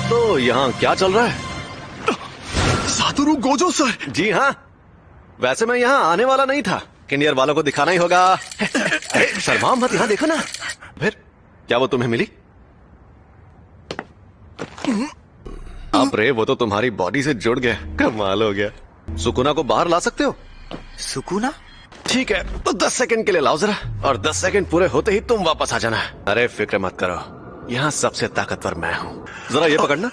तो यहाँ क्या चल रहा है? सातोरु गोजो सर। जी हाँ, वैसे मैं यहाँ आने वाला नहीं था। किंडियर वालों को दिखाना ही होगा। अरे शर्मा मत, यहाँ देखो ना। फिर क्या वो तुम्हें मिली? आप रे, वो तो तुम्हारी बॉडी से जुड़ गया। कमाल हो गया। सुकुना को बाहर ला सकते हो? सुकुना? ठीक है, तो 10 सेकंड के लिए लाओ जरा, और 10 सेकंड पूरे होते ही तुम वापस आ जाना। अरे फिक्र मत करो, यहाँ सबसे ताकतवर मैं हूँ। जरा ये पकड़ना,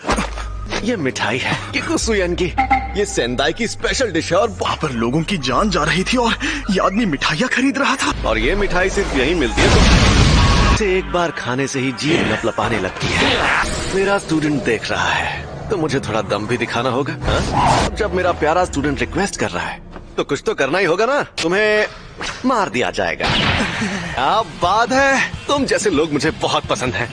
ये मिठाई है किकुसुयन की। ये सेंदाई की स्पेशल डिश है और वहाँ पर लोगों की जान जा रही थी और ये आदमी मिठाइयाँ खरीद रहा था। और ये मिठाई सिर्फ यहीं मिलती है, तो इसे एक बार खाने से ही जीभ लपलपाने लगती है। मेरा स्टूडेंट देख रहा है तो मुझे थोड़ा दम भी दिखाना होगा। हाँ? जब मेरा प्यारा स्टूडेंट रिक्वेस्ट कर रहा है तो कुछ तो करना ही होगा ना। तुम्हें मार दिया जाएगा। क्या बात है, तुम जैसे लोग मुझे बहुत पसंद हैं।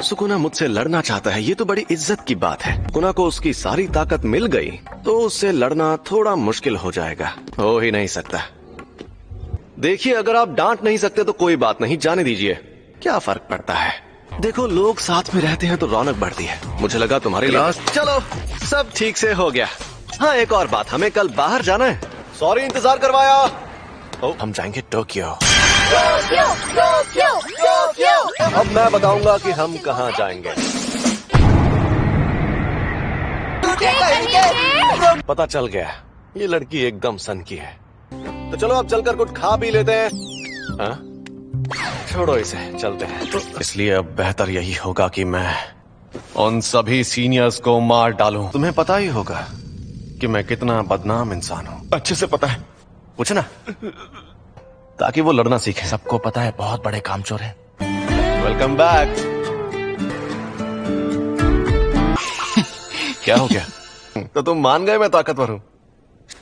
सुकुना मुझसे लड़ना चाहता है, ये तो बड़ी इज्जत की बात है। सुकुना को उसकी सारी ताकत मिल गई तो उससे लड़ना थोड़ा मुश्किल हो जाएगा। हो ही नहीं सकता। देखिए, अगर आप डांट नहीं सकते तो कोई बात नहीं, जाने दीजिए, क्या फर्क पड़ता है। देखो, लोग साथ में रहते हैं तो रौनक बढ़ती है। मुझे लगा तुम्हारे लिए। चलो, सब ठीक से हो गया। हाँ, एक और बात, हमें कल बाहर जाना है। सॉरी इंतजार करवाया। हम जाएंगे टोक्यो। अब मैं बताऊंगा कि हम कहाँ जाएंगे। पता चल गया, ये लड़की एकदम सन की है। तो चलो अब चलकर कुछ खा पी लेते हैं। हाँ? छोड़ो इसे, चलते हैं। इसलिए अब बेहतर यही होगा कि मैं उन सभी सीनियर्स को मार डालूं। तुम्हें पता ही होगा कि मैं कितना बदनाम इंसान हूँ। अच्छे से पता है। पूछना, ताकि वो लड़ना सीखे। सबको पता है, बहुत बड़े कामचोर हैं। Welcome back. क्या हो गया? तो तुम मान गए मैं ताकतवर हूँ।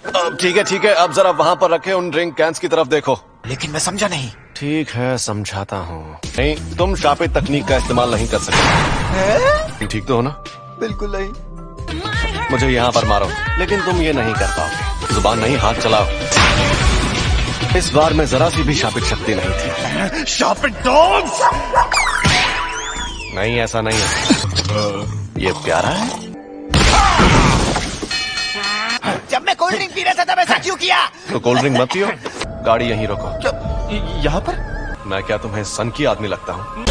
अब ठीक है, अब जरा वहाँ पर रखे उन ड्रिंक कैंस की तरफ देखो। लेकिन मैं समझा नहीं। ठीक है, समझाता हूँ। नहीं, तुम शापित तकनीक का इस्तेमाल नहीं कर सकते। ठीक तो हो ना? बिल्कुल नहीं। मुझे यहाँ पर मारो, लेकिन तुम ये नहीं कर पाओगे। जुबान नहीं, हाथ चलाओ। इस बार में जरा सी भी शापित शक्ति नहीं थी। शापित डॉग्स! नहीं, ऐसा नहीं है। ये प्यारा है। जब मैं कोल्ड ड्रिंक पी रहा था तब ऐसा क्यों किया? तो कोल्ड ड्रिंक मत पियो, गाड़ी यहीं रोको। यहाँ पर? मैं क्या तुम्हें सन की आदमी लगता हूँ?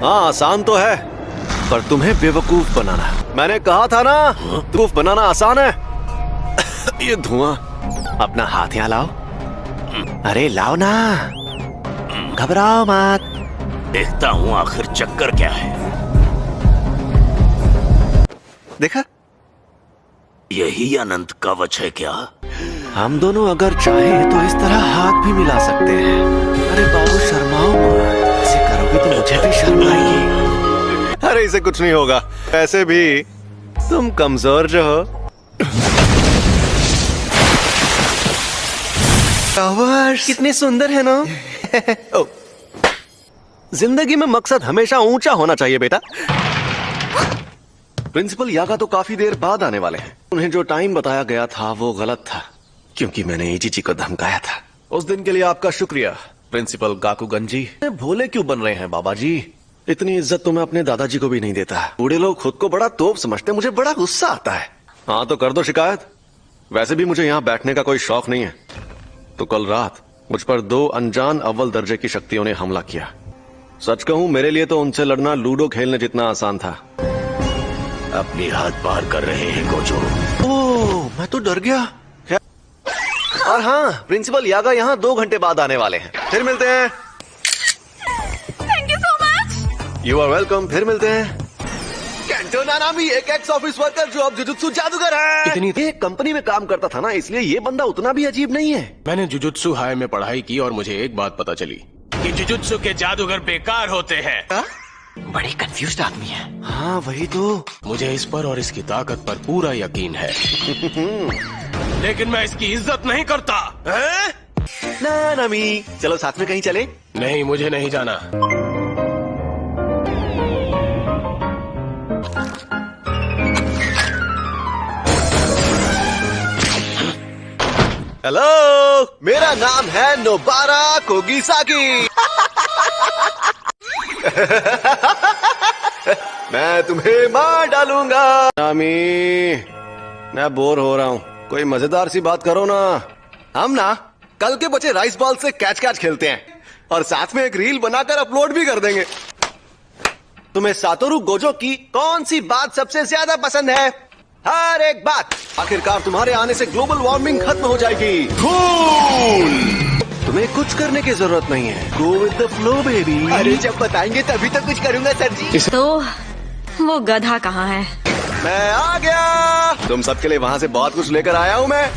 हाँ, आसान तो है, पर तुम्हें बेवकूफ बनाना। मैंने कहा था ना, बेवकूफ बनाना आसान है। ये धुआं, अपना हाथ यहाँ लाओ। अरे लाओ ना, घबराओ मत। देखता हूँ आखिर चक्कर क्या है। देखा? यही अनंत कवच है क्या? हम दोनों अगर चाहें तो इस तरह हाथ भी मिला सकते हैं। अरे बाबू, शर्माओ मत, ऐसे करोगे तो मुझे भी शर्म आएगी। अरे इसे कुछ नहीं होगा, ऐसे भी तुम कमजोर जो हो। कितने सुंदर है ना? जिंदगी में मकसद हमेशा ऊंचा होना चाहिए बेटा। प्रिंसिपल यागा तो काफी देर बाद आने वाले हैं। उन्हें जो टाइम बताया गया था वो गलत था, क्योंकि मैंने इचिची को धमकाया था। उस दिन के लिए आपका शुक्रिया प्रिंसिपल गाकुगन जी। भोले क्यों बन रहे हैं बाबा जी? इतनी इज्जत तो मैं अपने दादाजी को भी नहीं देता। बूढ़े लोग खुद को बड़ा तोप समझते, मुझे बड़ा गुस्सा आता है। हाँ तो कर दो शिकायत। वैसे भी मुझे यहाँ बैठने का कोई शौक नहीं है। तो कल रात मुझ पर 2 अनजान अव्वल दर्जे की शक्तियों ने हमला किया। सच कहूँ, मेरे लिए तो उनसे लड़ना लूडो खेलने जितना आसान था। अपनी हाथ पार कर रहे हैं गोजो। ओह, मैं तो डर गया। और हाँ, प्रिंसिपल यागा यहाँ 2 घंटे बाद आने वाले हैं। फिर मिलते हैं। Thank you so much. You are welcome. फिर मिलते हैं। केंटो नानामी, एक एक्स ऑफिस वर्कर जो अब जुजुत्सु जादूगर है। ये कंपनी में काम करता था ना, इसलिए ये बंदा उतना भी अजीब नहीं है। मैंने जुजुत्सु हाई में पढ़ाई की और मुझे एक बात पता चली कि जुजुत्सु के जादूगर बेकार होते हैं। बड़े कंफ्यूज्ड आदमी है। हाँ वही तो। मुझे इस पर और इसकी ताकत पर पूरा यकीन है। लेकिन मैं इसकी इज्जत नहीं करता। नानामी, चलो साथ में कहीं चले। नहीं, मुझे नहीं जाना। हेलो, मेरा नाम है नोबारा कोगिसाकी। मैं तुम्हें मार डालूंगा। नामी, मैं बोर हो रहा हूँ, कोई मजेदार सी बात करो ना। हम ना कल के बचे राइस बॉल से कैच कैच खेलते हैं और साथ में एक रील बनाकर अपलोड भी कर देंगे। तुम्हें सातोरू गोजो की कौन सी बात सबसे ज्यादा पसंद है? हर एक बात। आखिरकार तुम्हारे आने से ग्लोबल वार्मिंग खत्म हो जाएगी। कूल। तुम्हें कुछ करने की जरूरत नहीं है। Go with the flow baby. अरे जब बताएंगे तभी तो कुछ करूंगा सर जी। तो वो गधा कहाँ है? मैं आ गया। तुम सबके लिए वहाँ से बहुत कुछ लेकर आया हूँ मैं।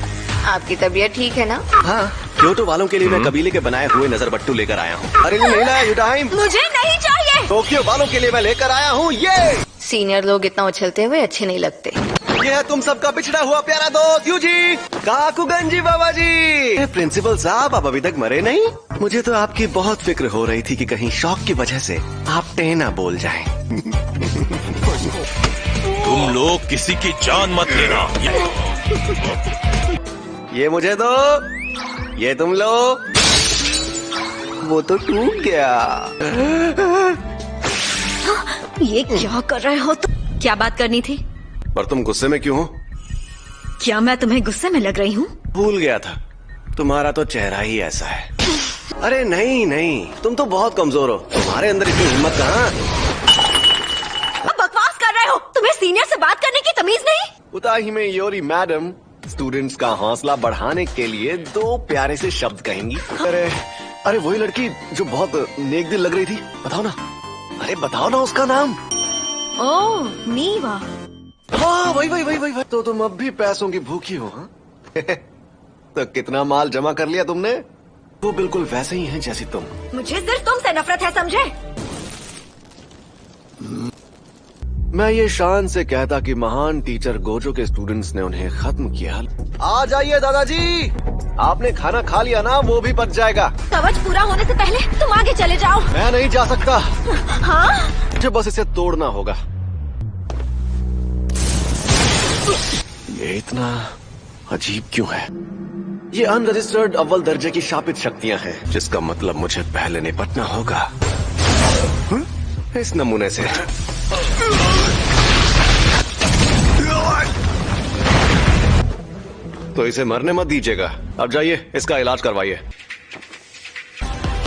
आपकी तबीयत ठीक है ना? हाँ, क्योटो वालों के लिए मैं कबीले के बनाए हुए नजरबट्टू लेकर आया हूँ। अरे नहीं लाया यू टाइम। मुझे नहीं चाहिए। टोक्यो वालों के लिए मैं लेकर आया हूँ ये। सीनियर लोग इतना उछलते हुए अच्छे नहीं लगते। ये है तुम सबका बिछड़ा हुआ प्यारा दोस्त यूजी काकुगंजी बाबा जी। प्रिंसिपल साहब, आप अभी तक मरे नहीं? मुझे तो आपकी बहुत फिक्र हो रही थी कि कहीं शौक की वजह से आप टेना बोल जाएं। तुम लोग किसी की जान मत लेना। ये मुझे दो, ये तुम लो। वो तो टूट गया। ये क्या कर रहे हो तुम? क्या बात करनी थी? पर तुम गुस्से में क्यों हो? क्या मैं तुम्हें गुस्से में लग रही हूँ? भूल गया था, तुम्हारा तो चेहरा ही ऐसा है। अरे नहीं नहीं, तुम तो बहुत कमजोर हो। तुम्हारे अंदर इतनी हिम्मत कहाँ? बकवास कर रहे हो। तुम्हें सीनियर से बात करने की तमीज नहीं? उताही में योरी मैडम स्टूडेंट्स का हौसला बढ़ाने के लिए दो प्यारे से शब्द कहेंगी। अरे वही लड़की जो बहुत नेक दिल लग रही थी, बताओ ना। अरे बताओ ना उसका नाम। ओह, नीवा। हाँ वही। तो तुम अब भी पैसों की भूखी हो? हाँ? तो कितना माल जमा कर लिया तुमने? वो बिल्कुल वैसे ही हैं जैसी तुम। मुझे सिर्फ तुमसे नफरत है, समझे? मैं ये शान से कहता कि महान टीचर गोजो के स्टूडेंट्स ने उन्हें खत्म किया। आ जाइए दादाजी, आपने खाना खा लिया ना, वो भी पच जाएगा। कवच पूरा होने से पहले तुम आगे चले जाओ। मैं नहीं जा सकता। हाँ? मुझे बस इसे तोड़ना होगा। ये इतना अजीब क्यों है? ये अनरजिस्टर्ड अव्वल दर्जे की शापित शक्तियां हैं, जिसका मतलब मुझे पहले निपटना होगा इस नमूने से। तो इसे मरने मत दीजिएगा। अब जाइए, इसका इलाज करवाइए।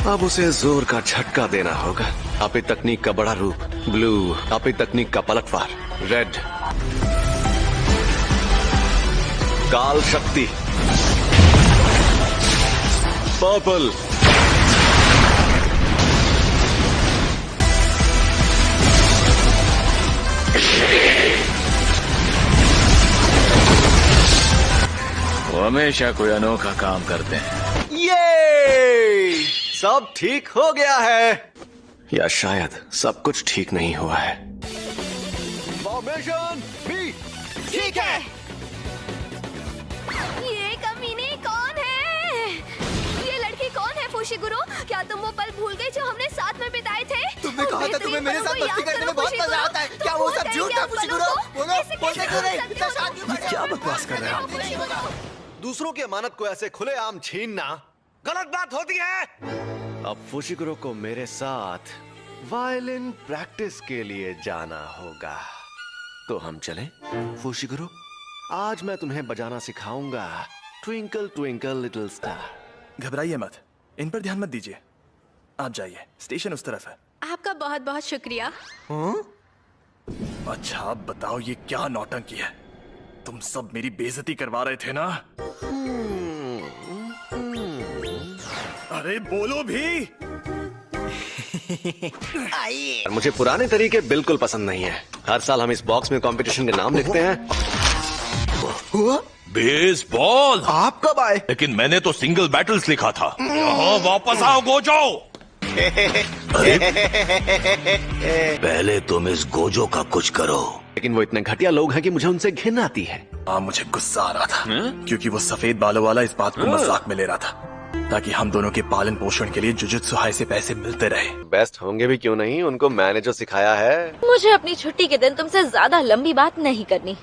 अब उसे जोर का झटका देना होगा। आपी तकनीक का बड़ा रूप ब्लू, आपी तकनीक का पलटवार रेड, काल शक्ति पर्पल, वो हमेशा कोई अनोखा काम करते हैं। ये सब ठीक हो गया है, या शायद सब कुछ ठीक नहीं हुआ है। Formation B. ठीक है। ये कमीने कौन है? ये लड़की कौन है फुशिगुरो? क्या तुम वो पल भूल गए जो हमने साथ में बिताए थे? तुमने कहा था तुम्हें मेरे साथ मस्ती करने में बहुत मजा आता है। क्या वो सब झूठ है फुशिगुरो? बोलो, बोलते क्यों नहीं? इतना शांति से क्या बकवास कर रहे हैं आप? दूसरों की अमानत को ऐसे खुलेआम छीनना गलत बात होती है। अब फुशिगुरो को मेरे साथ वायलिन प्रैक्टिस के लिए जाना होगा। तो हम चलें फुशिगुरो? आज मैं तुम्हें बजाना सिखाऊंगा ट्विंकल ट्विंकल लिटिल स्टार। घबराइए मत, इन पर ध्यान मत दीजिए। आप जाइए, स्टेशन उस तरफ है। आपका बहुत बहुत शुक्रिया। अच्छा अब बताओ ये क्या नौटंकी है? तुम सब मेरी बेइज्जती करवा रहे थे ना? अरे बोलो भी। आइए। मुझे पुराने तरीके बिल्कुल पसंद नहीं है। हर साल हम इस बॉक्स में कंपटीशन के नाम लिखते हैं। बेसबॉल। आप कब आए? लेकिन मैंने तो सिंगल बैटल्स लिखा था। यहाँ वापस आओ गोजो। पहले तुम इस गोजो का कुछ करो। लेकिन वो इतने घटिया लोग हैं कि मुझे उनसे घिन आती है। मुझे गुस्सा आ रहा था क्योंकि वो सफेद बालों वाला इस बात को मजाक में ले रहा था ताकि हम दोनों के पालन पोषण के लिए जुजुत्सु हाई से पैसे मिलते रहे। बेस्ट होंगे भी क्यों नहीं, उनको मैंने जो सिखाया है। मुझे अपनी छुट्टी के दिन तुमसे ज्यादा लंबी बात नहीं करनी।